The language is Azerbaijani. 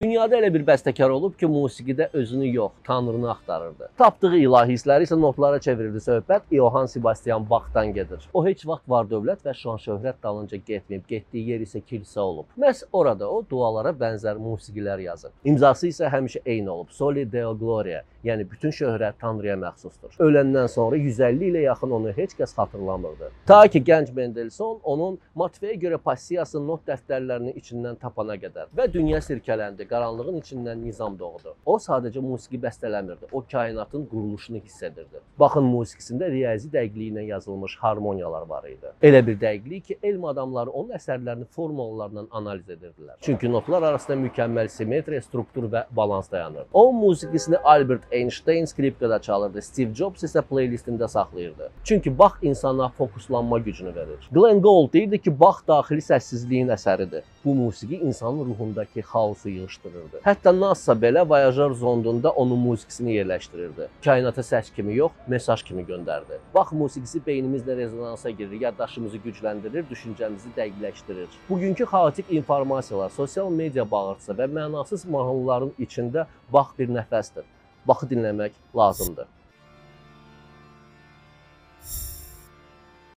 Dünyada elə bir bəstəkar olub ki, musiqidə özünü yox, tanrını axtarırdı. Tapdığı ilahi hissləri isə notlara çevirirdi. Söhbət Johann Sebastian Bach'dan gedir. O heç vaxt var-dövlət və şan-şöhrət dalınca getməyib, getdiyi yer isə kilsə olub. Məhz orada o dualara bənzər musiqilər yazıb. İmzası isə həmişə eyni olub. Soli Deo Gloria, yəni bütün şöhrət Tanrıya məxsusdur. Öləndən sonra 150 ilə yaxın onu heç kəs xatırlamırdı. Ta ki gənc Mendelssohn onun Matveyə görə passiyası not dəftərlərinin içindən tapana qədər və dünya sirkələndi. Qaranlığın içindən nizam doğdu. O sadəcə musiqi bəstələmirdi, o kainatın quruluşunu hiss edirdi. Baxın, musiqisində riyazi dəqiqliyi ilə yazılmış harmoniyalar var idi. Elə bir dəqiqlik ki, elm adamları onun əsərlərini formulalarla analiz edirdilər. Çünki notlar arasında mükəmməl simmetriya, struktur və balans dayanırdı. Onun musiqisini Albert Einstein skripkada çalırdı, Steve Jobs isə playlistində saxlayırdı. Çünki Bach insana fokuslanma gücünü verir. Glenn Gould deyirdi ki, Bach daxili səssizliyin əsəridir. Bu musiqi insanın ruhundakı xaosu yığışdırırdı. Hətta NASA belə Voyager zondunda onun musiqisini yerləşdirirdi. Kainata səs kimi yox, mesaj kimi göndərdi. Bach musiqisi beynimizlə rezonansa girir, yaddaşımızı gücləndirir, düşüncəmizi dəqiqləşdirir. Bugünkü xaotik informasiyalar, sosial media bağırtısı və mənasız mahnıların içində Bach bir nəfəsdir. Baxı dinləmək lazımdır.